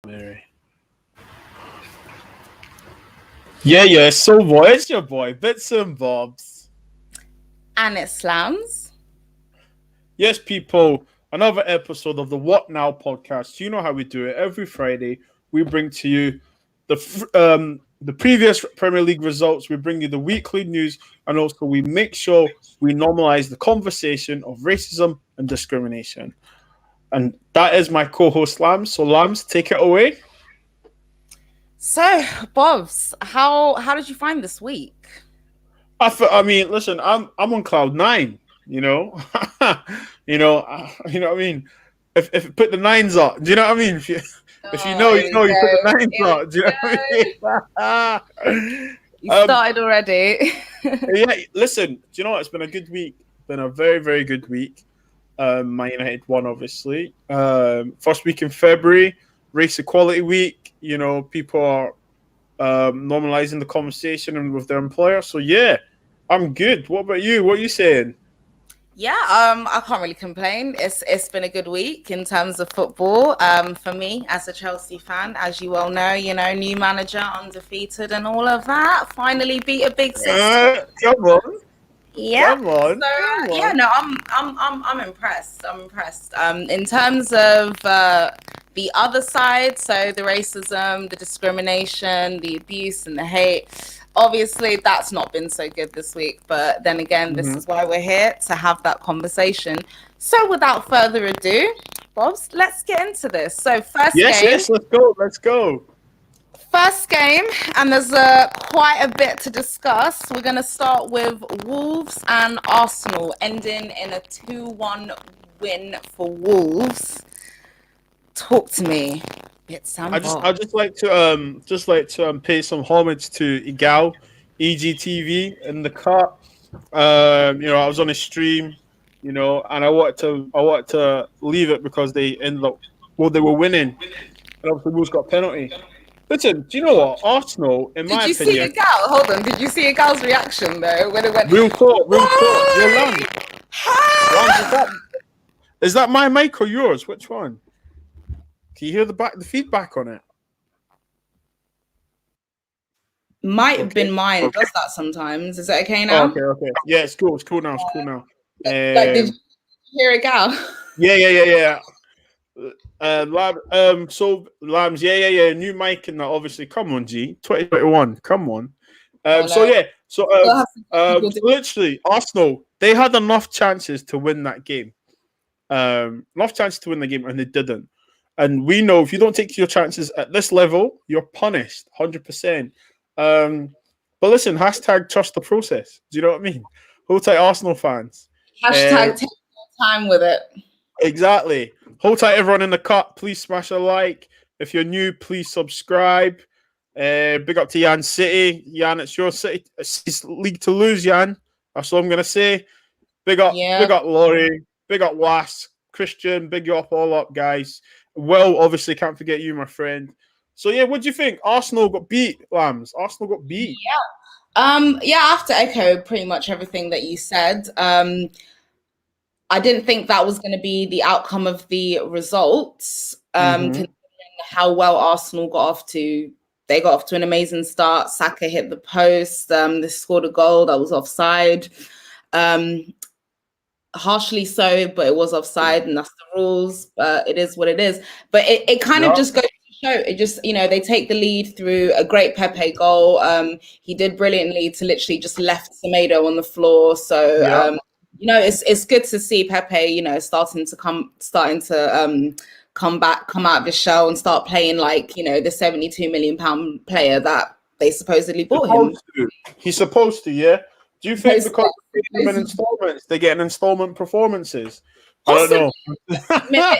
Mary. Yeah. So what is your boy, Bits and Bobs? And it slams. Yes, people, another episode of the What Now podcast. You know how we do it. Every Friday, we bring to you the previous Premier League results. We bring you the weekly news, and also we make sure we normalize the conversation of racism and discrimination. And that is my co-host Lams. So Lams, take it away. So, Bobs, how did you find this week? I mean, listen, I'm on cloud nine. You know, you know what I mean. If put the nines up, do you know what I mean? If you know, you put the nines up. Do you know what I mean? You started already. Yeah, listen, do you know what? It's been a good week. Been a very, very good week. Man United won, obviously. First week in February, race equality week. You know, people are normalizing the conversation with their employer. So yeah, I'm good. What about you? What are you saying? Yeah, I can't really complain. It's been a good week in terms of football. For me as a Chelsea fan, as you well know, new manager, undefeated, and all of that. Finally beat a big six. Come on. Yeah. Come on. Yeah, no, I'm impressed. I'm impressed. In terms of the other side, so the racism, the discrimination, the abuse, and the hate. Obviously, that's not been so good this week. But then again, this is why we're here, to have that conversation. So without further ado, Bobs, let's get into this. So first game. Yes, let's go. First game, and there's quite a bit to discuss. We're going to start with Wolves and Arsenal, ending in a 2-1 win for Wolves. Talk to me. I just like to pay some homage to Igal, EGTV in the cut. I was on a stream, and I wanted to leave it because they ended up they were winning, and obviously Wolves got a penalty. Listen, do you know what? Arsenal, in my opinion... Did you see Igal? Hold on. Did you see Igal's reaction, though, when it went... Real talk. Yeah, Lance, is that my mic or yours? Which one? Can you hear the feedback on it? Might have been mine. It does that sometimes. Is it okay now? Okay. Yeah, it's cool. It's cool now. Did you hear Igal? Yeah. So Lambs, yeah. New mic and that, obviously. Come on, G. 2021. Come on. Literally, Arsenal, they had enough chances to win that game. And they didn't. And we know if you don't take your chances at this level, you're punished 100%. But listen, hashtag trust the process. Do you know what I mean? Hold tight, Arsenal fans. Hashtag take your time with it. Exactly. Hold tight, everyone in the cut. Please smash a like. If you're new, please subscribe. Big up to Jan City. Jan, it's your city. It's league to lose, Jan. That's what I'm going to say. Big up Laurie. Big up Was. Christian. Big you all up, guys. Well, obviously, can't forget you, my friend. So, yeah, what do you think? Arsenal got beat, Lambs. Arsenal got beat. Yeah, I have to echo pretty much everything that you said. I didn't think that was going to be the outcome of the results, considering how well Arsenal got off to. They got off to an amazing start. Saka hit the post. They scored a goal that was offside. Harshly so, but it was offside, and that's the rules. But it is what it is. But it kind of just goes to show. It just, they take the lead through a great Pepe goal. He did brilliantly to literally just left Semedo on the floor. So it's good to see Pepe, starting to come out of his shell and start playing like the £72 million player that they supposedly bought him. He's supposed to, yeah. Do you think because they pay him in installments, they get installment performances? Possibly. I don't know.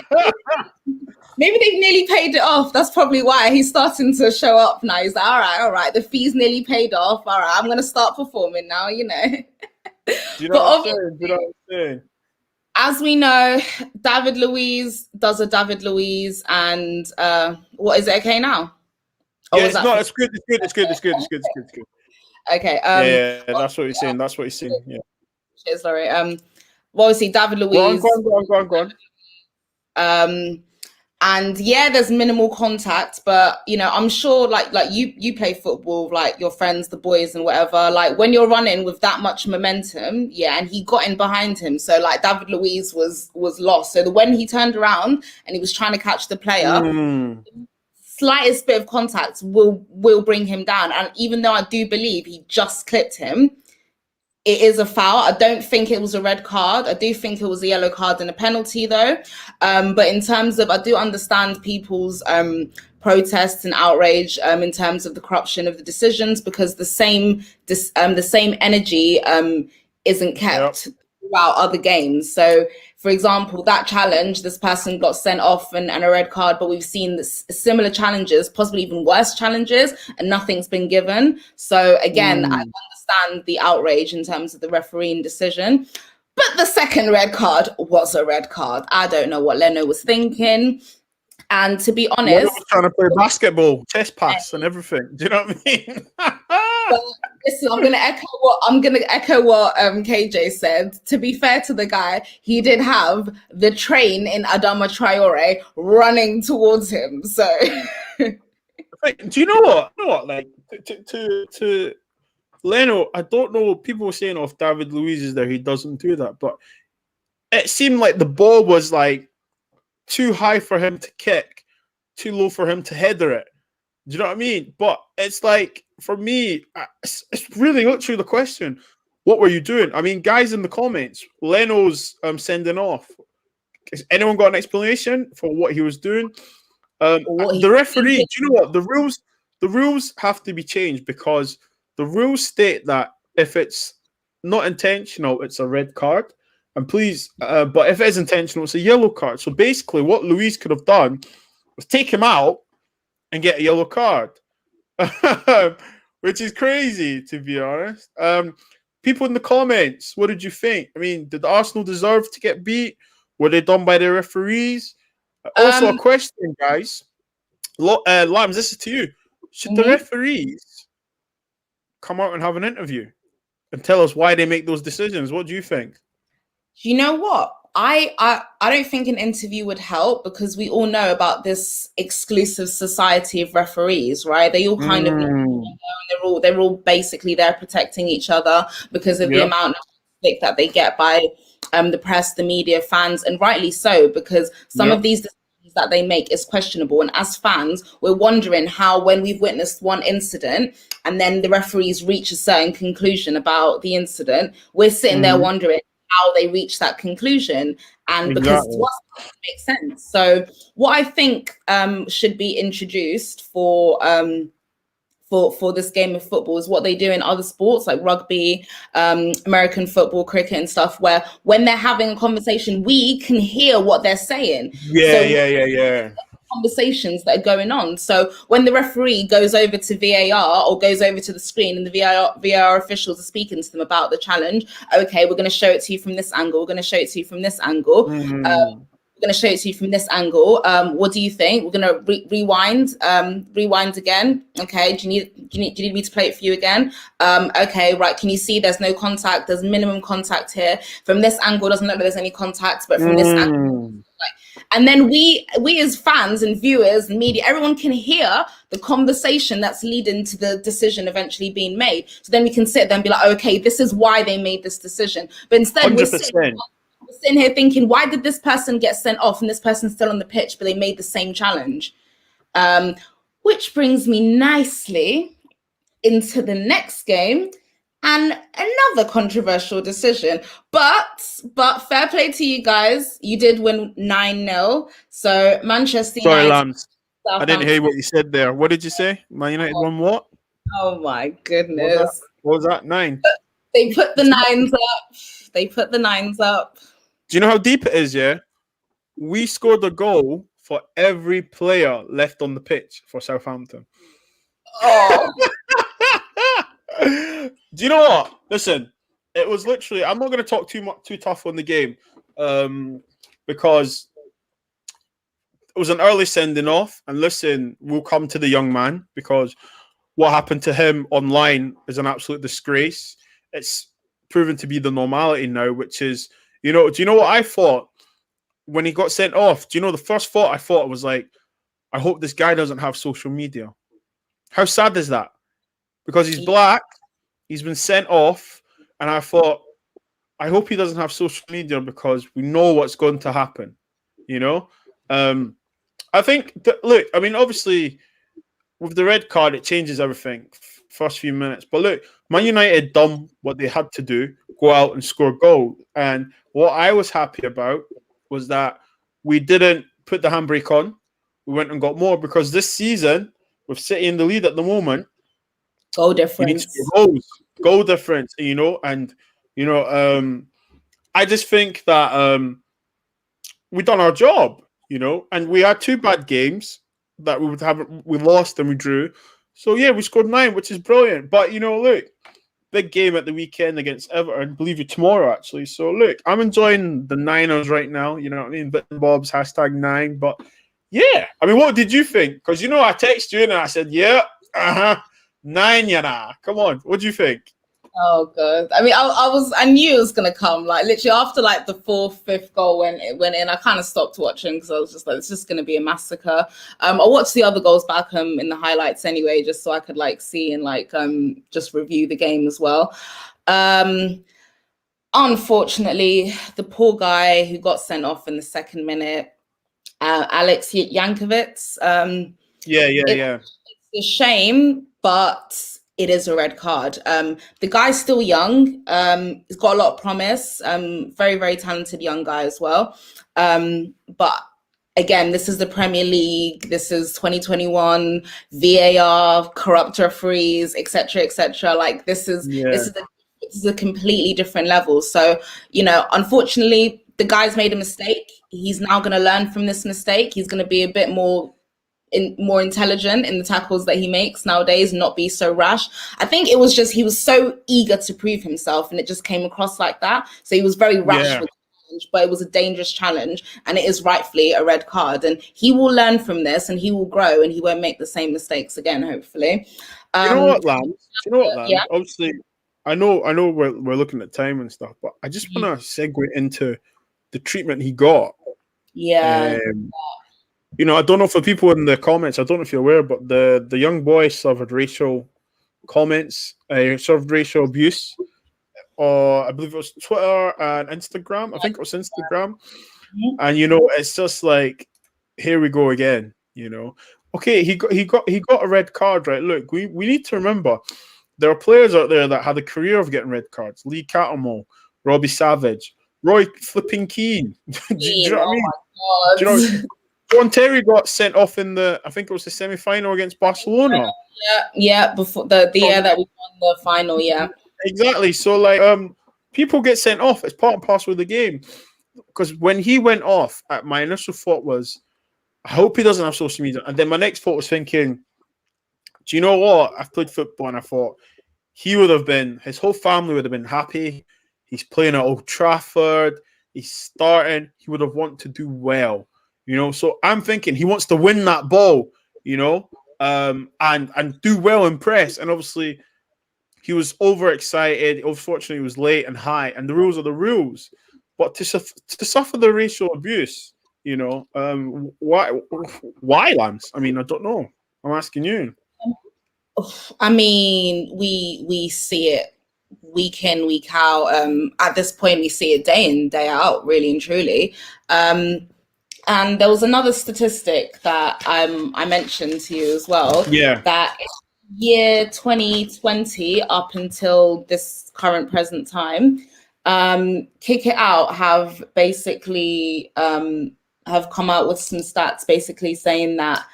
Maybe they've nearly paid it off. That's probably why he's starting to show up now. He's like, all right, the fee's nearly paid off. All right, I'm going to start performing now, Do you know what I'm saying? As we know, David Luiz does a David Luiz, and what is it okay now? It's good. It's good. Okay. Yeah, that's what he's saying. Yeah. Cheers, sorry. Well, obviously, David Luiz. Go on. And yeah, there's minimal contact, but you know, I'm sure like you play football with like your friends, the boys and whatever, like when you're running with that much momentum, yeah, and he got in behind him. So like David Luiz was lost. So when he turned around and he was trying to catch the player, slightest bit of contact will bring him down. And even though I do believe he just clipped him, it is a foul. I don't think it was a red card. I do think it was a yellow card and a penalty, though. But in terms of, I do understand people's protests and outrage in terms of the corruption of the decisions, because the same energy isn't kept throughout other games. So, for example, that challenge, this person got sent off and a red card, but we've seen this, similar challenges, possibly even worse challenges, and nothing's been given. So again, I understand the outrage in terms of the refereeing decision, but the second red card was a red card. I don't know what Leno was thinking. And to be honest, Leno was trying to play basketball, chest pass and everything. Do you know what I mean? Well, listen, I'm gonna echo what KJ said. To be fair to the guy, he did have the train in Adama Traore running towards him. So, do you know what? Like to Leno, I don't know. People were saying, if David Luiz is there, he doesn't do that. But it seemed like the ball was like too high for him to kick, too low for him to header it. Do you know what I mean? But it's like, for me, it's really literally the question: what were you doing? I mean, guys in the comments, Leno's sending off. Has anyone got an explanation for what he was doing? The referee, do you know what? The rules have to be changed, because the rules state that if it's not intentional, it's a red card. And please, but if it is intentional, it's a yellow card. So basically, what Luiz could have done was take him out and get a yellow card, which is crazy, to be honest. People in the comments, what did you think? I mean, did Arsenal deserve to get beat? Were they done by the referees? Also, a question, guys. Lambs, this is to you. Should the referees come out and have an interview and tell us why they make those decisions? What do you think? You know what? I don't think an interview would help, because we all know about this exclusive society of referees, right? They all kind of know, they're all basically there protecting each other because of the amount of stick that they get by the press, the media, fans, and rightly so, because some of these decisions that they make is questionable. And as fans, we're wondering how, when we've witnessed one incident and then the referees reach a certain conclusion about the incident, we're sitting there wondering how they reach that conclusion, and because what makes sense. So what I think should be introduced for this game of football is what they do in other sports like rugby, American football, cricket and stuff, where when they're having a conversation, we can hear what they're saying. Yeah. Conversations that are going on. So when the referee goes over to VAR or goes over to the screen and the VAR officials are speaking to them about the challenge, okay, we're going to show it to you from this angle. We're going to show it to you from this angle. We're going to show it to you from this angle. What do you think? We're going to rewind again. Okay. Do you need me to play it for you again? Okay, right. Can you see there's no contact? There's minimum contact here. From this angle, doesn't look like there's any contact, but from this angle, and then we as fans and viewers and media, everyone can hear the conversation that's leading to the decision eventually being made. So then we can sit there and be like, okay, this is why they made this decision. But instead, we're sitting here thinking, why did this person get sent off and this person's still on the pitch, but they made the same challenge? Which brings me nicely into the next game. And another controversial decision, but fair play to you guys. You did win 9-0. So Manchester United. Sorry, Lambs. I didn't hear what you said there. What did you say? Man United won what? Oh my goodness. What was that? 9? They put the 9s up. Do you know how deep it is, yeah? We scored a goal for every player left on the pitch for Southampton. Oh. Do you know what? Listen, it was literally. I'm not going to talk too tough on the game, because it was an early sending off. And listen, we'll come to the young man, because what happened to him online is an absolute disgrace. It's proven to be the normality now, which is, do you know what I thought? when he got sent off, do you know the first thought I thought was like, I hope this guy doesn't have social media. How sad is that? Because he's black, he's been sent off, and I thought, I hope he doesn't have social media because we know what's going to happen. You know, I think look, I mean, obviously, with the red card, it changes everything. First few minutes, but look, Man United done what they had to do, go out and score a goal. And what I was happy about was that we didn't put the handbrake on. We went and got more because this season, with City in the lead at the moment, goal difference, goal difference, you know, and you know, I just think that we done our job, you know, and we had 2 bad games that we lost and we drew. So yeah, we scored 9, which is brilliant. But you know, look, big game at the weekend against Everton. I believe you tomorrow actually. So look, I'm enjoying the Niners right now. You know what I mean? BOBZ #9. But yeah, I mean, what did you think? Because you know, I texted you and I said, yeah, 9, you know. Come on, what do you think? Oh god! I mean, I knew it was gonna come. Like literally after like the 4th, 5th goal when it went in, I kind of stopped watching because I was just like, it's just gonna be a massacre. I watched the other goals back in the highlights anyway, just so I could like see and like just review the game as well. Unfortunately, the poor guy who got sent off in the 2nd minute, Alex Jankiewicz. Yeah. It's a shame, but it is a red card. The guy's still young. He's got a lot of promise. Very, very talented young guy as well. But again, this is the Premier League. This is 2021, VAR, corrupt referees, etc., etc. Like this is a completely different level. So, you know, unfortunately, the guy's made a mistake. He's now going to learn from this mistake. He's going to be a bit more intelligent in the tackles that he makes nowadays, not be so rash. I think it was just he was so eager to prove himself and it just came across like that. So he was very rash with the challenge, but it was a dangerous challenge and it is rightfully a red card. And he will learn from this and he will grow and he won't make the same mistakes again, hopefully. You know what, Lance? Yeah. Obviously, I know we're looking at time and stuff, but I just want to segue into the treatment he got. Yeah. You know, I don't know for people in the comments, I don't know if you're aware, but the young boy suffered racial comments, suffered racial abuse. I believe it was Twitter and Instagram. I think it was Instagram. And you know, it's just like, here we go again. You know, okay, he got a red card, right? Look, we need to remember there are players out there that had a career of getting red cards. Lee Cattermole, Robbie Savage, Roy flipping Keane. Do you know what I mean? Do you know? John Terry got sent off in I think it was the semi-final against Barcelona. Yeah, before the year that we won the final, yeah. Exactly. So, like, people get sent off. It's part and parcel of the game. Because when he went off, my initial thought was, I hope he doesn't have social media. And then my next thought was thinking, do you know what? I've played football and I thought his whole family would have been happy. He's playing at Old Trafford. He's starting. He would have wanted to do well. You know, so I'm thinking he wants to win that ball, you know, and do well in press. And obviously, he was overexcited. Unfortunately, he was late and high. And the rules are the rules. But to suffer the racial abuse, you know, why, Lance? I mean, I don't know. I'm asking you. I mean, we see it week in, week out. At this point, we see it day in, day out, really and truly. And there was another statistic that I mentioned to you as well. Yeah. That year 2020 up until this current present time, Kick It Out have basically have come out with some stats basically saying that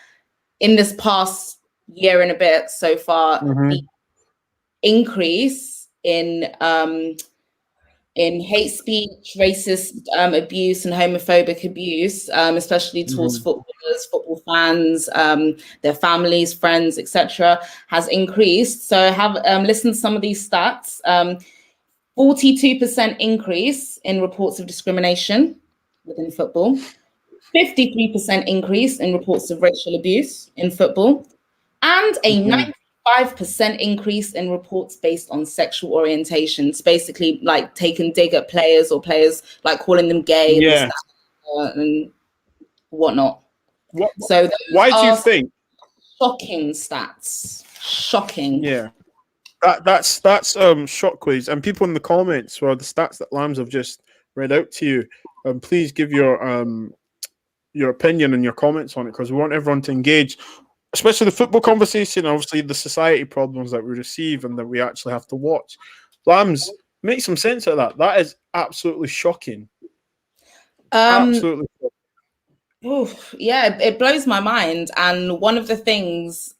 in this past year and a bit so far, the increase in hate speech, racist abuse, and homophobic abuse, especially towards footballers, football fans, their families, friends, etc., has increased. So have listened to some of these stats. 42% increase in reports of discrimination within football. 53% increase in reports of racial abuse in football. And a 95% increase in reports based on sexual orientations, basically like taking dig at players or players like calling them gay. and whatnot. So why do you think? Shocking stats. Shocking. Yeah. That's Shockwaves, and people in the comments, well, the stats that Lambs have just read out to you. Please give your opinion and your comments on it, because we want everyone to engage, especially the football conversation. Obviously, the society problems that we receive and that we actually have to watch. Lambs, make some sense of that. That is absolutely shocking. Absolutely. Oof, yeah, it blows my mind. And one of the things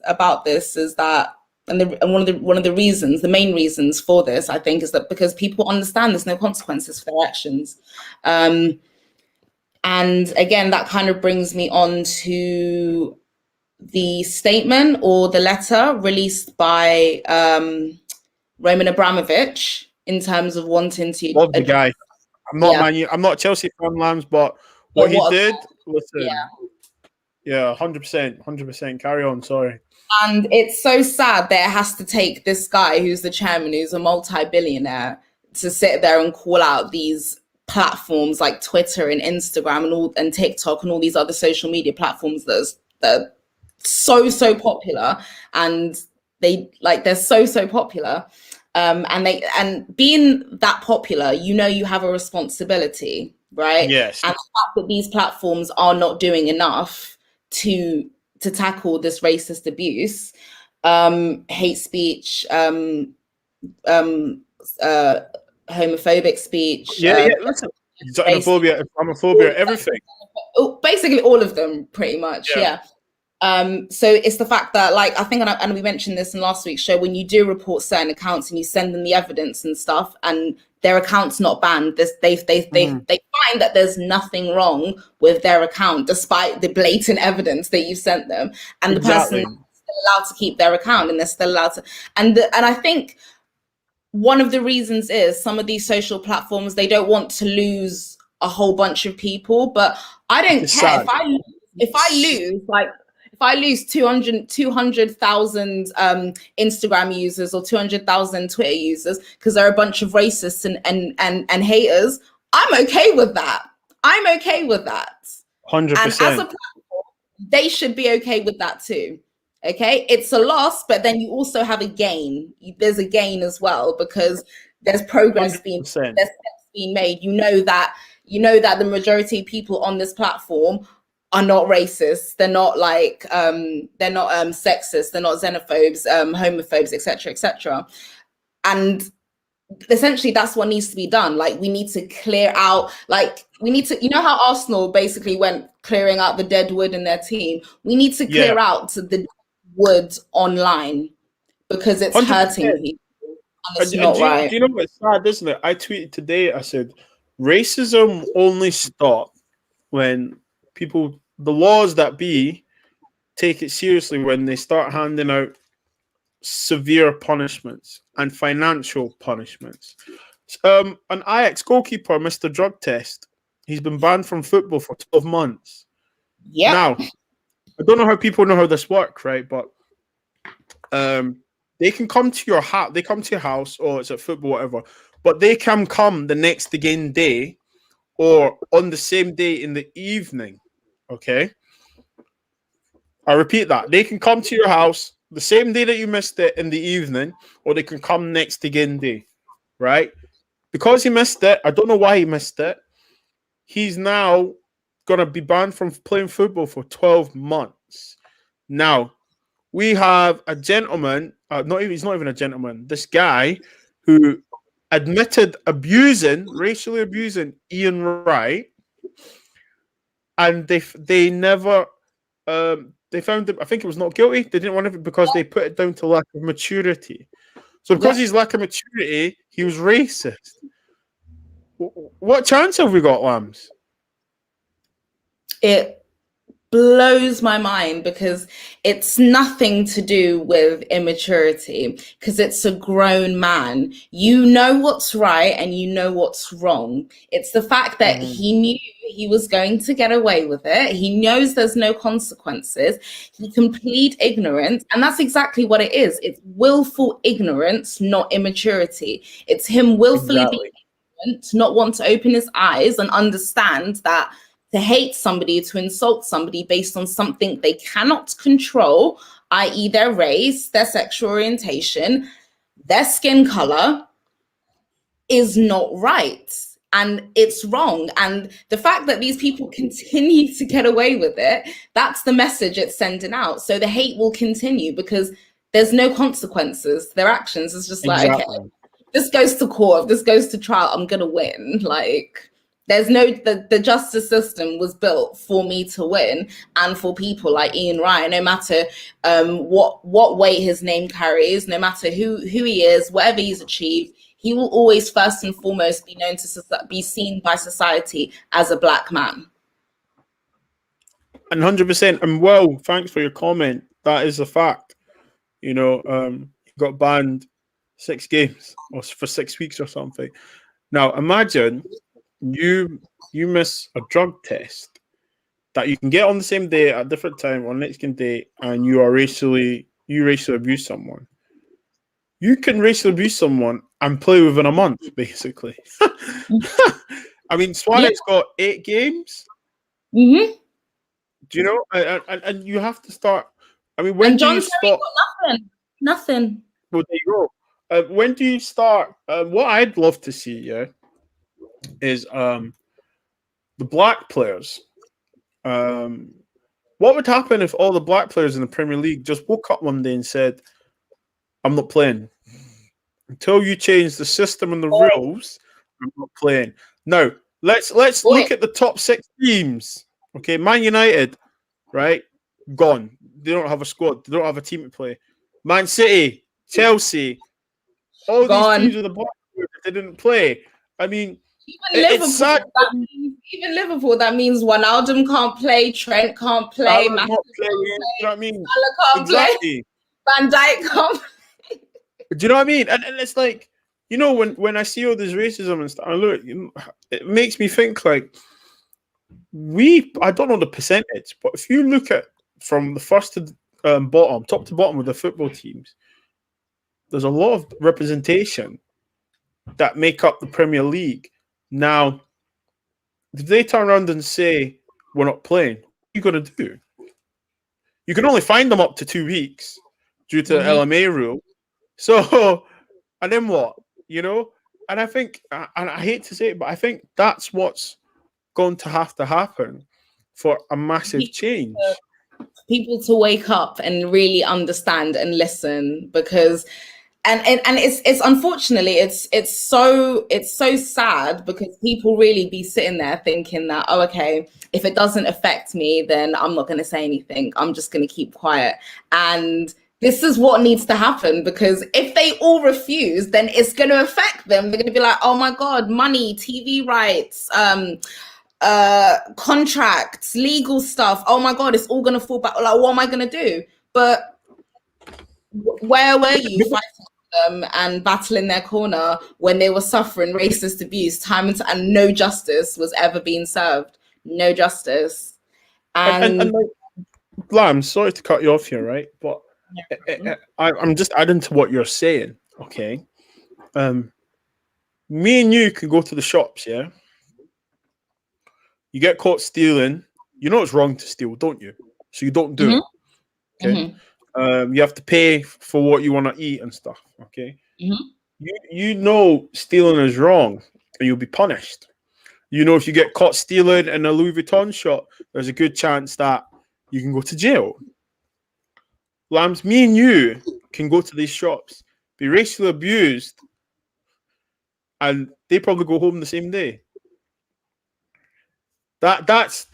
about this is that, and one of the reasons, the main reasons for this, I think, is that because people understand there's no consequences for their actions. And again, that kind of brings me on to the statement or the letter released by Roman Abramovich in terms of wanting to. Love the guy. I'm not a Chelsea fan, Lambs, but what he did, listen, yeah, 100%. Carry on, sorry. And it's so sad that it has to take this guy who's the chairman, who's a multi-billionaire, to sit there and call out these platforms like Twitter and Instagram and TikTok and all these other social media platforms that are so popular, and they're so popular. And being that popular, you have a responsibility, right? Yes. And the fact that these platforms are not doing enough to tackle this racist abuse, hate speech, homophobic speech. Listen, xenophobia, everything. Basically, all of them, pretty much. Yeah. So it's the fact that, like, I think, and we mentioned this in last week's show, when you do report certain accounts and you send them the evidence and stuff, and their account's not banned, they find that there's nothing wrong with their account despite the blatant evidence that you sent them, and the person is still allowed to keep their account, and they're still allowed to. And I think one of the reasons is some of these social platforms, they don't want to lose a whole bunch of people, but I don't care if I lose 200,000 Instagram users or 200,000 Twitter users because they're a bunch of racists and haters, I'm okay with that. 100%. And as a platform, they should be okay with that too. Okay, it's a loss, but then you also have a gain. There's a gain as well, because there's progress there's steps being made. You know that the majority of people on this platform are not racist. They're not sexist. They're not xenophobes, homophobes, etc. And essentially, that's what needs to be done. Like, we need to clear out. Like, we need to. You know how Arsenal basically went clearing out the dead wood in their team. We need to clear out the wood online, because it's 100%. Hurting people. And it's not right. Do you know what's sad, isn't it? I tweeted today. I said, racism only stop when the laws that be, take it seriously when they start handing out severe punishments and financial punishments. An Ajax goalkeeper missed a drug test. He's been banned from football for 12 months. Yeah. Now, I don't know how people know how this works, right? But they can come to your house. They come to your house, or it's at football, whatever. But they can come the next again day, or on the same day in the evening. Okay. I repeat that. They can come to your house the same day that you missed it in the evening, or they can come next again day. Right? Because he missed it, I don't know why he missed it. He's now gonna be banned from playing football for 12 months. Now, we have a gentleman, he's not even a gentleman, this guy who admitted racially abusing Ian Wright, and they never they found him, I think it was not guilty. They didn't want it because they put it down to lack of maturity. So because he's lack of maturity, he was racist. What chance have we got, Lambs? It blows my mind, because it's nothing to do with immaturity, because it's a grown man. You know what's right and you know what's wrong. It's the fact that he knew he was going to get away with it. He knows there's no consequences. He can plead ignorance, and that's exactly what it is. It's willful ignorance, not immaturity. It's him willfully being ignorant to not want to open his eyes and understand that to hate somebody, to insult somebody based on something they cannot control, i.e. their race, their sexual orientation, their skin color, is not right. And it's wrong. And the fact that these people continue to get away with it, that's the message it's sending out. So the hate will continue because there's no consequences. Their actions is just like, okay, this goes to court, if this goes to trial, I'm going to win. Like, there's no, the justice system was built for me to win and for people like Ian Ryan, no matter what weight his name carries, no matter who he is, whatever he's achieved, he will always first and foremost be known to be seen by society as a black man. And 100%. And well, thanks for your comment. That is a fact. You know, he got banned 6 games or for 6 weeks or something. Now imagine you miss a drug test that you can get on the same day at a different time on next game day, and you racially abuse someone. You can racially abuse someone and play within a month, basically. I mean, Suarez got 8 games. Mm-hmm. Do you know? And you have to start. I mean, when do you stop? Got nothing. Well, there you go. When do you start? What I'd love to see, is the black players. What would happen if all the black players in the Premier League just woke up one day and said, I'm not playing. Until you change the system and the rules, I'm not playing. Now, let's look at the top 6 teams. Okay, Man United, right? Gone. They don't have a squad. They don't have a team to play. Man City, Chelsea, all these teams with the black players, they didn't play. I mean, it's sad. Even Liverpool, that means Wijnaldum can't play, Trent can't play, you know what I mean? Salah can't play, Van Dijk can't play. Do you know what I mean? And it's like, you know, when I see all this racism and stuff, I look, it makes me think like I don't know the percentage, but if you look at from the first to bottom, top to bottom of the football teams, there's a lot of representation that make up the Premier League. Now, if they turn around and say we're not playing, what are you going to do? You can only find them up to 2 weeks due to the LMA rule. So, and then what? You know? And I think, and I hate to say it, but I think that's what's going to happen for a massive change. People to wake up and really understand and listen, because and it's unfortunately it's so sad, because people really be sitting there thinking that, oh, okay, if it doesn't affect me, then I'm not going to say anything. I'm just going to keep quiet. And this is what needs to happen, because if they all refuse, then it's going to affect them. They're going to be like, oh my God, money, TV rights, contracts, legal stuff. Oh my God, it's all going to fall back. Like, what am I going to do? But where were you fighting them and battling their corner when they were suffering racist abuse and no justice was ever being served? No justice. And Lam, sorry to cut you off here, right? But I'm just adding to what you're saying, okay? Me and you can go to the shops, yeah? You get caught stealing. You know it's wrong to steal, don't you? So you don't do it, okay? You have to pay for what you want to eat and stuff, okay? You know stealing is wrong and you'll be punished. You know if you get caught stealing in a Louis Vuitton shop, there's a good chance that you can go to jail. Lambs, me and you can go to these shops, be racially abused, and they probably go home the same day. That's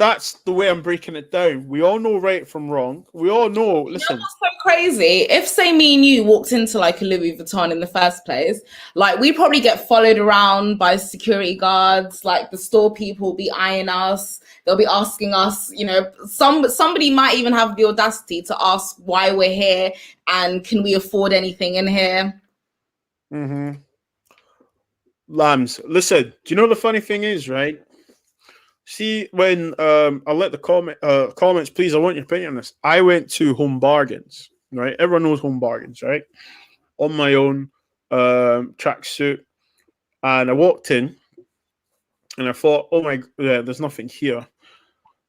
the way I'm breaking it down. We all know right from wrong. We all know. Listen, you know what's so crazy? If say me and you walked into like a Louis Vuitton in the first place, like we'd probably get followed around by security guards. Like the store people will be eyeing us. They'll be asking us. You know, somebody might even have the audacity to ask why we're here and can we afford anything in here. Lambs, listen. Do you know the funny thing is, right? See, when I'll let the comments, please, I want your opinion on this. I went to Home Bargains, right? Everyone knows Home Bargains, right? On my own tracksuit. And I walked in And I thought, oh my, yeah, there's nothing here.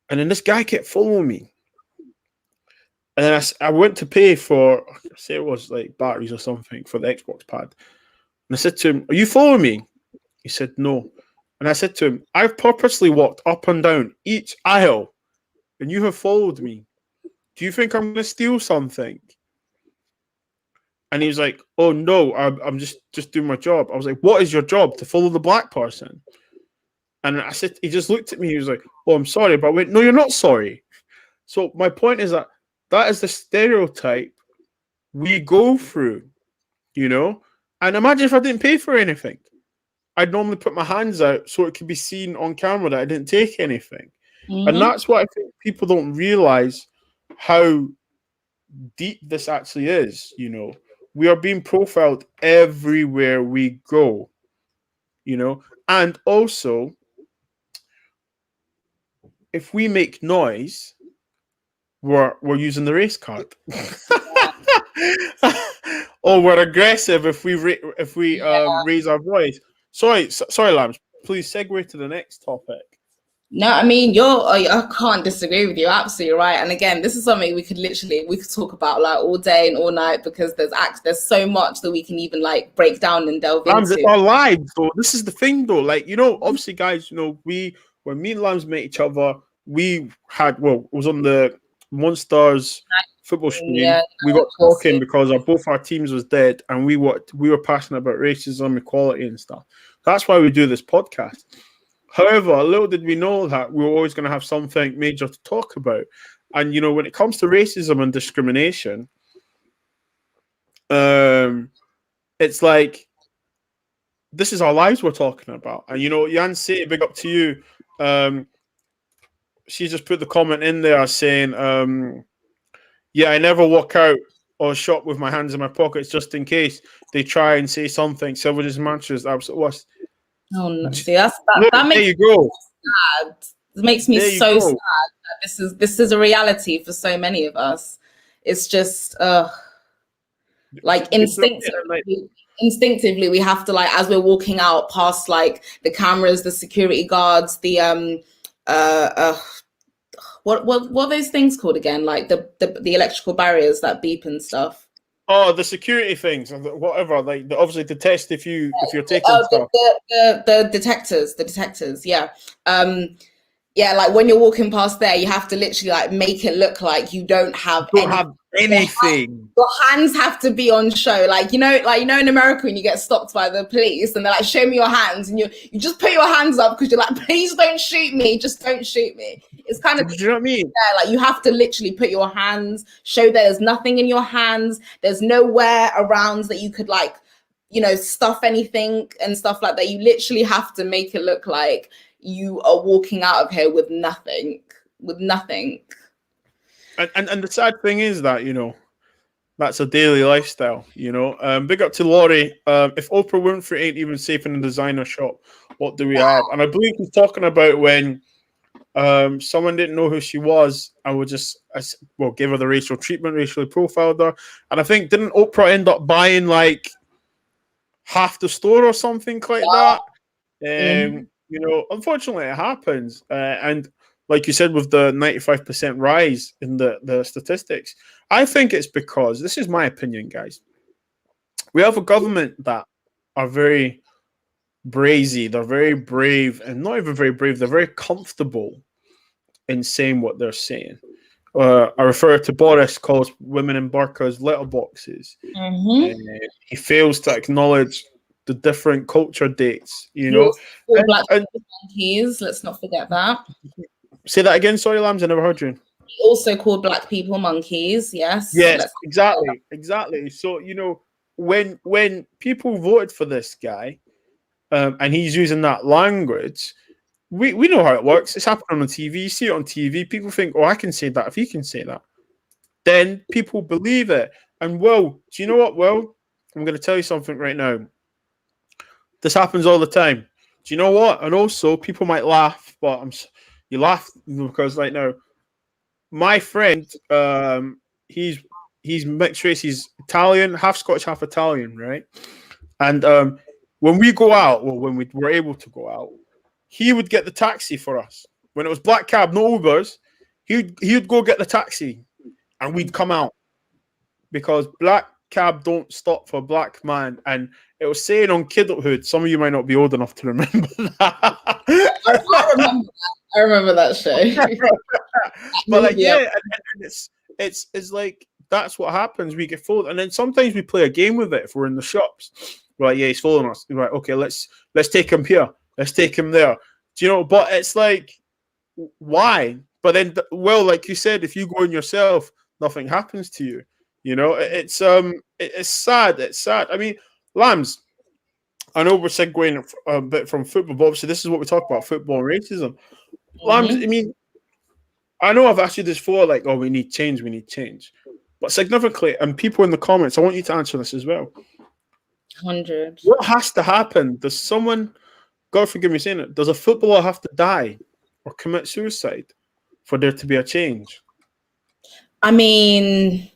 And then this guy kept following me. And then I went to pay for, say it was like batteries or something for the Xbox pad. And I said to him, are you following me? He said, no. And I said to him, I've purposely walked up and down each aisle and you have followed me. Do you think I'm going to steal something? And he was like, oh no, I'm just doing my job. I was like, what is your job? To follow the black person? And I said, he just looked at me. He was like, oh, I'm sorry. But I went, no, you're not sorry. So my point is that is the stereotype we go through, you know? And imagine if I didn't pay for anything. I'd normally put my hands out so it could be seen on camera that I didn't take anything. Mm-hmm. And that's what I think people don't realize, how deep this actually is, you know? We are being profiled everywhere we go, you know? And also, if we make noise, we're using the race card. Or we're aggressive if we raise our voice. Sorry, Lambs. Please segue to the next topic. No, I mean, I can't disagree with you. Absolutely right. And again, this is something we could talk about like all day and all night, because there's so much that we can even like break down and delve Lambs, into. It's our lives, though. This is the thing, though. Like, you know, obviously, guys, you know, when me and Lambs met each other, we had, it was on the Monsters football stream. Yeah, we got talking because both our teams was dead, and we were passionate about racism, equality, and stuff. That's why we do this podcast. However, little did we know that we were always going to have something major to talk about. And, you know, when it comes to racism and discrimination, it's like, this is our lives we're talking about. And, you know, Jan City, big up to you. She just put the comment in there saying, yeah, I never walk out or shop with my hands in my pockets just in case they try and say something. Selvages Manchester is absolute worst. Oh no! See, that makes there you go. Sad. It makes me so sad. This is a reality for so many of us. It's just like instinctively we have to, like, as we're walking out past like the cameras, the security guards, the what are those things called again? Like the electrical barriers that beep and stuff. Oh, the security things, whatever. Like, obviously, to test if you're taking stuff. The detectors. Yeah. Yeah, like when you're walking past there, you have to literally like make it look like you don't have anything. Your hands have to be on show. Like, you know, in America when you get stopped by the police and they're like, show me your hands, and you just put your hands up because you're like, please don't shoot me, just don't shoot me. It's kind of, do you know what I mean? Yeah, like you have to literally put your hands, show there's nothing in your hands, there's nowhere around that you could, like, you know, stuff anything and stuff like that. You literally have to make it look like you are walking out of here with nothing. And the sad thing is that, you know, that's a daily lifestyle, you know. Big up to Laurie. If Oprah Winfrey ain't even safe in a designer shop, what do we have? And I believe he's talking about when someone didn't know who she was and would just give her the racial treatment, racially profiled her. And I think, didn't Oprah end up buying like half the store or something like that? You know, unfortunately, it happens. And like you said, with the 95% rise in the statistics, I think it's because, this is my opinion, guys, we have a government that are very brazy. They're very brave, and not even very brave. They're very comfortable in saying what they're saying. I refer to Boris calls women in burqas letterboxes. He fails to acknowledge the different culture dates, you know. Black monkeys, let's not forget that. Say that again, sorry, Lambs, I never heard you. He also called black people monkeys, yes. Yes, exactly. So, you know, when people voted for this guy, and he's using that language, we know how it works. It's happening on TV. You see it on TV. People think, oh, I can say that if he can say that. Then people believe it. And, well, do you know what, Will? I'm going to tell you something right now. This happens all the time. Do you know what? And also, people might laugh, but you laugh because, like, now, my friend, he's mixed race. He's Italian, half Scottish, half Italian, right? And when we go out, when we were able to go out, he would get the taxi for us. When it was black cab, no Ubers, he'd go get the taxi and we'd come out. Because black cab don't stop for black man. And it was saying on Kidulthood, some of you might not be old enough to remember that. I remember that show. But like, yeah, and it's like, that's what happens. We get fooled. And then sometimes we play a game with it if we're in the shops. We're like, yeah, he's following us. We're like, okay, let's take him here. Let's take him there. Do you know? But it's like, why? But then, well, like you said, if you go in yourself, nothing happens to you. You know, it's sad. It's sad. I mean, Lambs, I know we're segueing a bit from football, but obviously this is what we talk about, football and racism. Lambs, I mean, I know I've asked you this before, like, oh, we need change. But significantly, and people in the comments, I want you to answer this as well. 100. What has to happen? Does someone, God forgive me saying it, does a footballer have to die or commit suicide for there to be a change? I mean,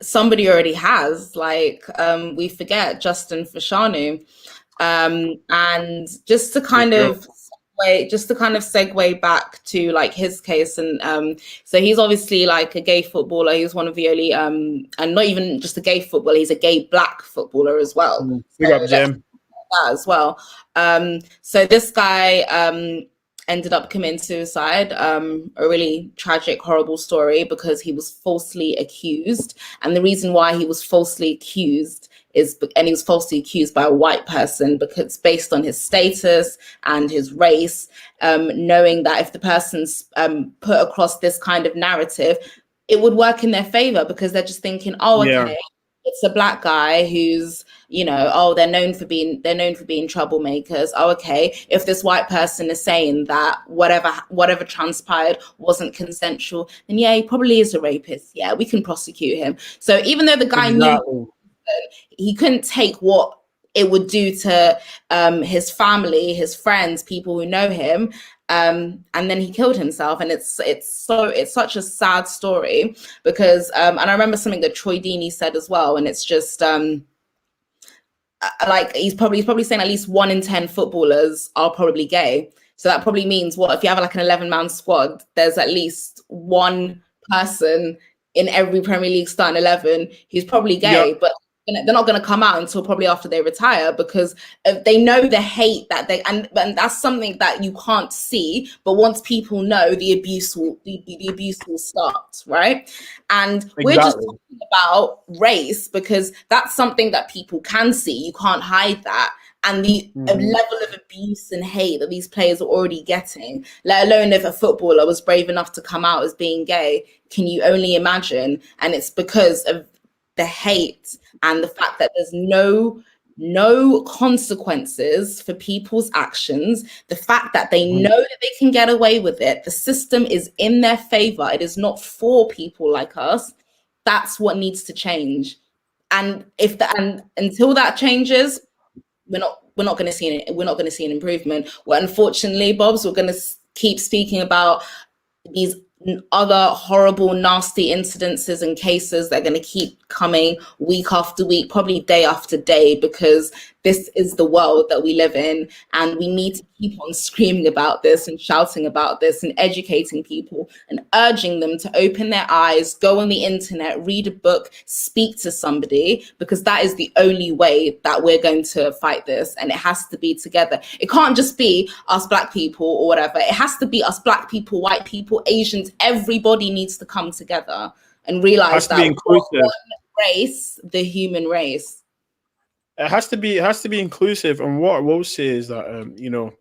somebody already has. Like, we forget Justin Fashanu. And just to kind of segue back to like his case, and so he's obviously like a gay footballer. He was one of the only and not even just a gay footballer, he's a gay black footballer as well. Big up, Jim. That as well. So this guy ended up committing suicide, a really tragic, horrible story, because he was falsely accused. And the reason why he was falsely accused and he was falsely accused by a white person, because based on his status and his race, knowing that if the person's put across this kind of narrative, it would work in their favor, because they're just thinking, oh, okay, Yeah. It's a black guy who's, you know, oh, they're known for being troublemakers. Oh, okay, if this white person is saying that whatever transpired wasn't consensual, then yeah, he probably is a rapist. Yeah, we can prosecute him. So even though the guy knew, he couldn't take what it would do to his family, his friends, people who know him. And then he killed himself, and it's such a sad story, because and I remember something that Troy Deeney said as well, and it's just like he's probably saying at least 1 in 10 footballers are probably gay. So that probably means, what if you have like an 11-man squad, there's at least one person in every Premier League starting 11 who's probably gay. Yep. But they're not going to come out until probably after they retire, because they know the hate that and that's something that you can't see, but once people know, the abuse will start, right? And we're just talking about race because that's something that people can see. You can't hide that. And the level of abuse and hate that these players are already getting, let alone if a footballer was brave enough to come out as being gay, can you only imagine? And it's because of the hate and the fact that there's no consequences for people's actions, the fact that they know that they can get away with it, the system is in their favor, it is not for people like us. That's what needs to change. And until that changes, we're not going to see an improvement. Well, unfortunately, Bobs, we're going to keep speaking about these other horrible, nasty incidences and cases that are going to keep coming week after week, probably day after day, because this is the world that we live in, and we need to keep on screaming about this and shouting about this and educating people and urging them to open their eyes, go on the internet, read a book, speak to somebody, because that is the only way that we're going to fight this. And it has to be together. It can't just be us black people or whatever. It has to be us black people, white people, Asians. Everybody needs to come together and realize that one race, the human race. It has to be inclusive. And what I will say is that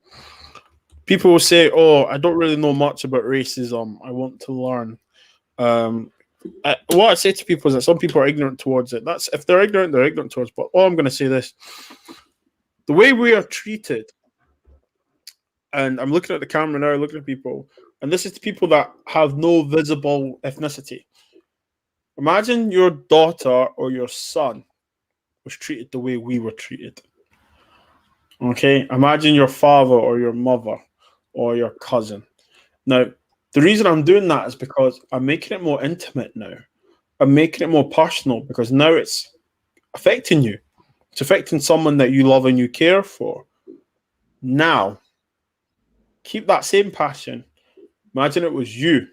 people will say, "Oh, I don't really know much about racism. I want to learn." What I say to people is that some people are ignorant towards it. That's if they're ignorant towards. But all I'm going to say this: the way we are treated, and I'm looking at the camera now, looking at people, and this is to people that have no visible ethnicity. Imagine your daughter or your son was treated the way we were treated. Okay? Imagine your father or your mother or your cousin. Now, the reason I'm doing that is because I'm making it more intimate now. I'm making it more personal because now it's affecting you. It's affecting someone that you love and you care for. Now, keep that same passion. Imagine it was you,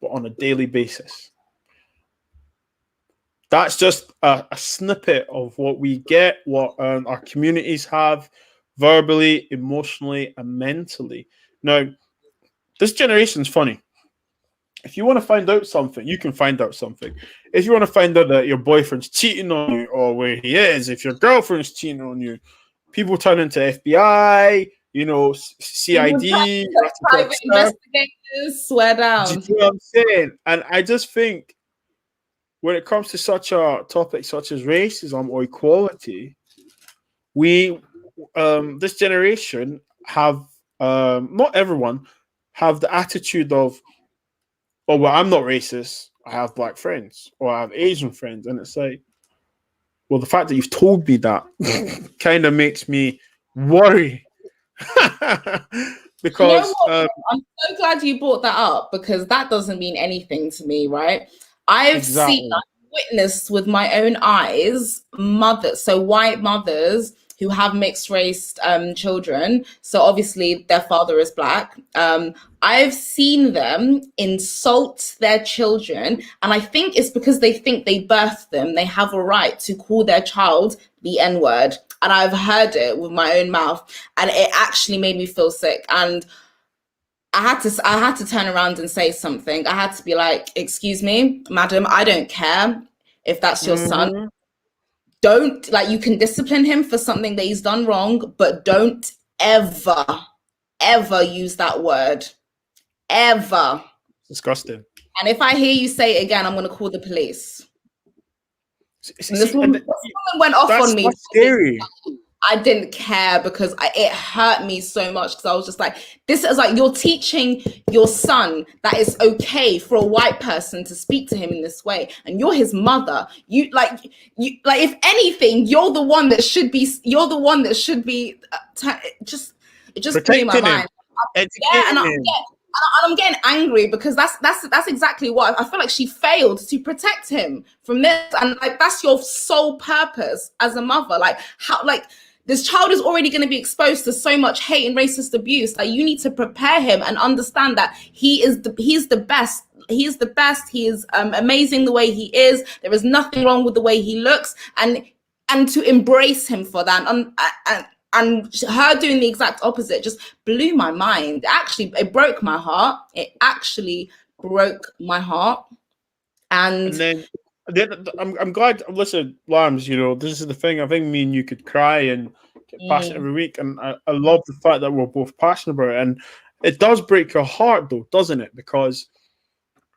but on a daily basis. That's just a snippet of what we get, what our communities have verbally, emotionally, and mentally. Now, this generation's funny. If you want to find out something, you can find out something. If you want to find out that your boyfriend's cheating on you or where he is, if your girlfriend's cheating on you, people turn into FBI, CID, private investigators, swear down. Do you know what I'm saying? And I just think when it comes to such a topic such as racism or equality, we, this generation have, not everyone, have the attitude of, oh, well, I'm not racist. I have black friends or I have Asian friends. And it's like, well, the fact that you've told me that kind of makes me worry. Because I'm so glad you brought that up, because that doesn't mean anything to me, right? I've witnessed with my own eyes white mothers who have mixed race children. So obviously their father is black. I've seen them insult their children. And I think it's because they think they birthed them. They have a right to call their child the N-word. And I've heard it with my own mouth. And it actually made me feel sick. And I had to turn around and say something. I had to be like, excuse me, madam, I don't care if that's your son. Don't, you can discipline him for something that he's done wrong, but don't ever use that word. Ever. Disgusting. And if I hear you say it again, I'm going to call the police. This woman went off on me. That's scary. I didn't care because it hurt me so much, because I was just like, this is like, you're teaching your son that it's okay for a white person to speak to him in this way, and you're his mother. You if anything, you're the one that should be it just blew my mind. I'm getting angry because that's exactly what I feel like. She failed to protect him from this, and that's your sole purpose as a mother. This child is already going to be exposed to so much hate and racist abuse. You need to prepare him and understand that he's the best. He is the best. He is amazing the way he is. There is nothing wrong with the way he looks, and to embrace him for that. And her doing the exact opposite just blew my mind. It broke my heart. It actually broke my heart. And then I'm glad. Listen, Lambs, this is the thing. I think me and you could cry and get passionate every week, and I love the fact that we're both passionate about it. And it does break your heart, though, doesn't it? Because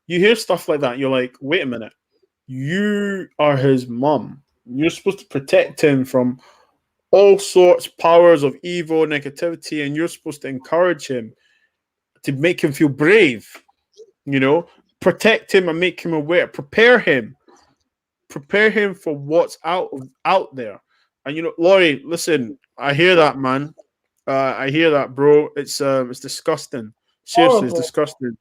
you hear stuff like that, you're like, wait a minute, you are his mum. You're supposed to protect him from all sorts powers of evil, negativity, and you're supposed to encourage him to make him feel brave. Protect him and make him aware. Prepare him for what's out there. And Laurie, listen, I hear that, man. I hear that, bro. It's disgusting. Seriously, it's disgusting.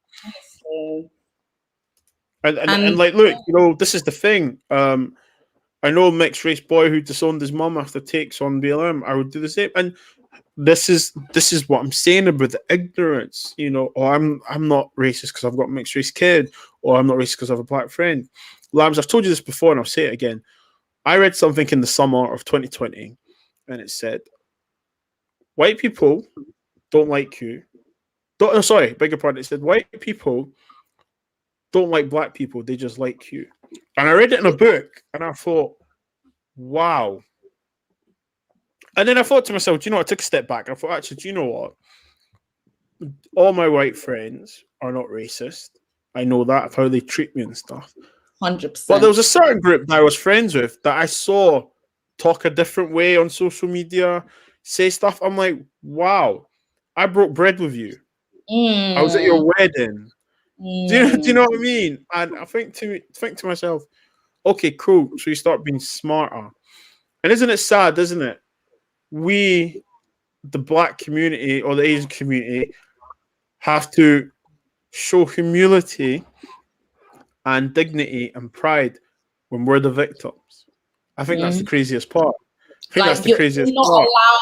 And look, this is the thing. I know a mixed race boy who disowned his mum after takes on BLM. I would do the same. And this is what I'm saying about the ignorance. I'm not racist because I've got a mixed race kid, or I'm not racist because I have a black friend. Lambs, I've told you this before and I'll say it again. I read something in the summer of 2020 and it said, white people don't like you. Beg your pardon. It said, white people don't like black people. They just like you. And I read it in a book and I thought, wow. And then I thought to myself, I took a step back. I thought, actually, do you know what? All my white friends are not racist. I know that of how they treat me and stuff. 100%. But there was a certain group that I was friends with that I saw talk a different way on social media, say stuff. I'm like, wow, I broke bread with you. I was at your wedding. Do you know what I mean? And I think to myself, okay, cool. So you start being smarter. And isn't it sad, isn't it? We, the black community or the Asian community, have to show humility and dignity and pride when we're the victims. I think that's the craziest part. I think that's the craziest part. You're not allowed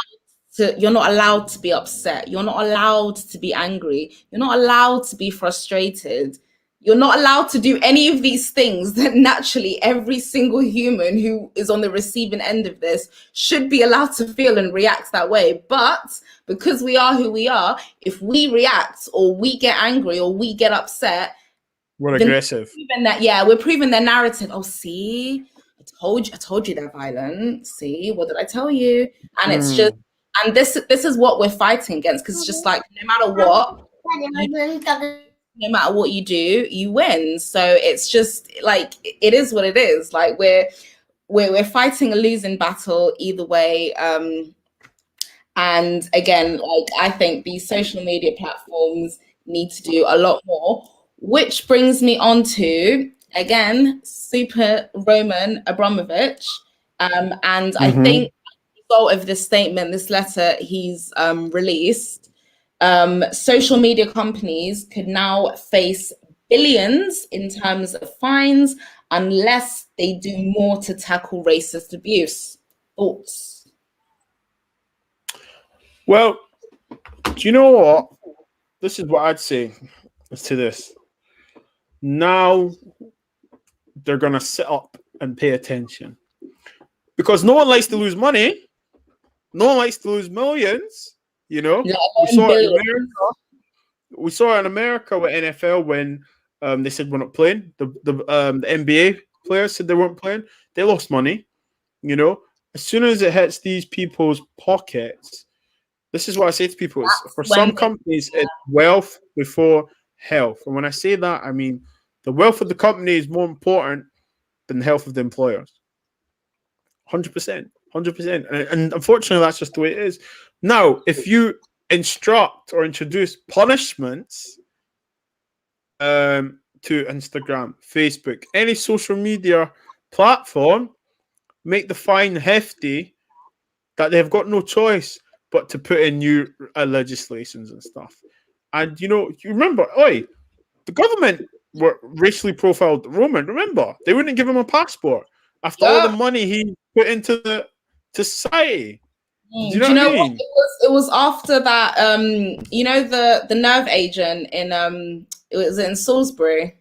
you're not allowed to be upset. You're not allowed to be angry. You're not allowed to be frustrated. You're not allowed to do any of these things that naturally every single human who is on the receiving end of this should be allowed to feel and react that way. But because we are who we are, if we react or we get angry or we get upset, we're aggressive. We're proving their narrative. Oh, see, I told you they're violent. See, what did I tell you? And it's just, and this is what we're fighting against, because it's just like no matter what you do, you win. So it's just like it is what it is. Like we're fighting a losing battle either way. And again, like I think these social media platforms need to do a lot more, which brings me on to again Super Roman Abramovich. And I think as a result of this statement, this letter he's released, social media companies could now face billions in terms of fines unless they do more to tackle racist abuse. Thoughts? Well, do you know what? This is what I'd say to this. Now they're going to sit up and pay attention. Because no one likes to lose money. No one likes to lose millions. You know? Yeah, we saw it in America with NFL when they said we're not playing. The NBA players said they weren't playing. They lost money. You know? As soon as it hits these people's pockets, this is what I say to people. For some companies, it's wealth before health. And when I say that, I mean the wealth of the company is more important than the health of the employers. 100%. 100%. And unfortunately, that's just the way it is. Now, if you instruct or introduce punishments to Instagram, Facebook, any social media platform, make the fine hefty, that they've got no choice but to put in new legislations and stuff. And, you know, you remember, the government were racially profiled Roman. Remember, they wouldn't give him a passport after all the money he put into the society. Do you know what I mean? It was after that, you know, the nerve agent in, it was in Salisbury.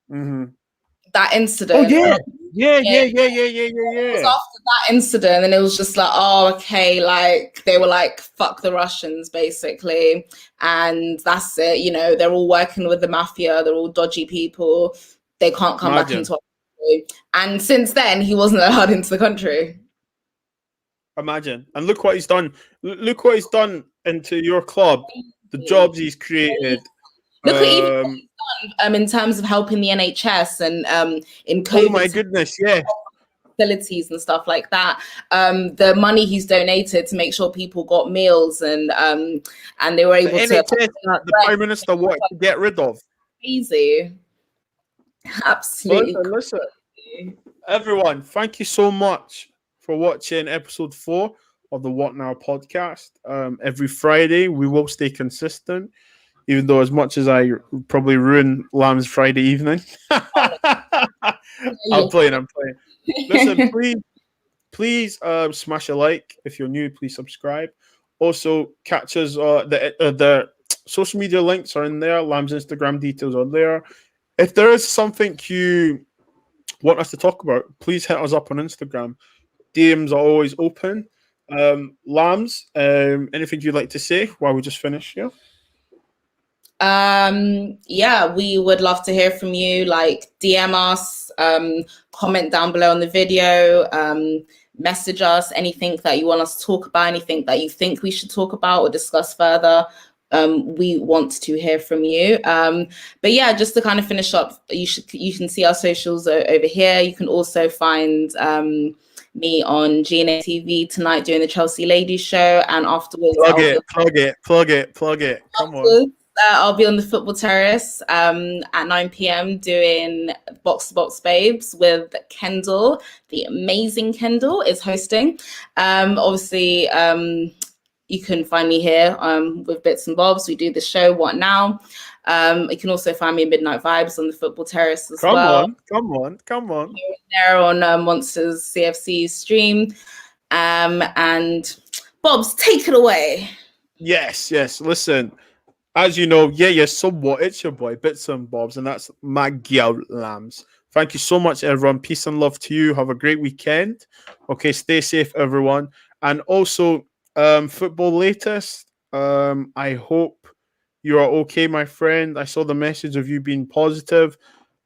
That incident. Oh, yeah. It was after that incident, and it was just like, oh, okay, like they were like, fuck the Russians, basically, and that's it. You know, they're all working with the mafia. They're all dodgy people. They can't come back into our country. And since then, he wasn't allowed into the country. Imagine, and look what he's done. Look what he's done into your club. The jobs he's created. Look at even what he's done in terms of helping the NHS and in COVID. Oh my goodness, yeah. Facilities and stuff like that. The money he's donated to make sure people got meals and they were able to. NHS that the Prime Minister wanted to get rid of. Easy. Absolutely. Listen. Everyone, thank you so much for watching episode 4 of the What Now podcast. Every Friday, we will stay consistent, even though as much as I probably ruin Lamb's Friday evening. I'm playing. Listen, please smash a like. If you're new, please subscribe. Also, catch us. The social media links are in there. Lamb's Instagram details are there. If there is something you want us to talk about, please hit us up on Instagram. DMs are always open. Lambs, anything you'd like to say while we just finish here? Yeah, we would love to hear from you. Like, DM us, comment down below on the video, message us anything that you want us to talk about, anything that you think we should talk about or discuss further. We want to hear from you. But yeah, just to kind of finish up, you can see our socials over here. You can also find me on GNA TV tonight doing the Chelsea Ladies show, and afterwards plug it. Come on. I'll be on the Football Terrace at 9 p.m. doing Box to Box Babes with Kendall. The amazing Kendall is hosting. Obviously, you can find me here with Bits and Bobs. We do the show What Now. You can also find me in Midnight Vibes on the Football Terrace as well. Come on. There on Monsters CFC stream. And Bobs, take it away. Yes. Listen, as you know, somewhat. It's your boy, Bits and Bobs, and that's my girl, Lambs. Thank you so much, everyone. Peace and love to you. Have a great weekend. Okay, stay safe, everyone. And also, football latest. I hope you are okay, my friend. I saw the message of you being positive.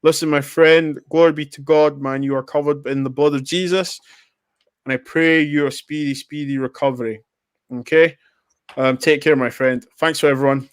Listen, my friend, glory be to God, man. You are covered in the blood of Jesus. And I pray you a speedy recovery. Okay? Take care, my friend. Thanks for everyone.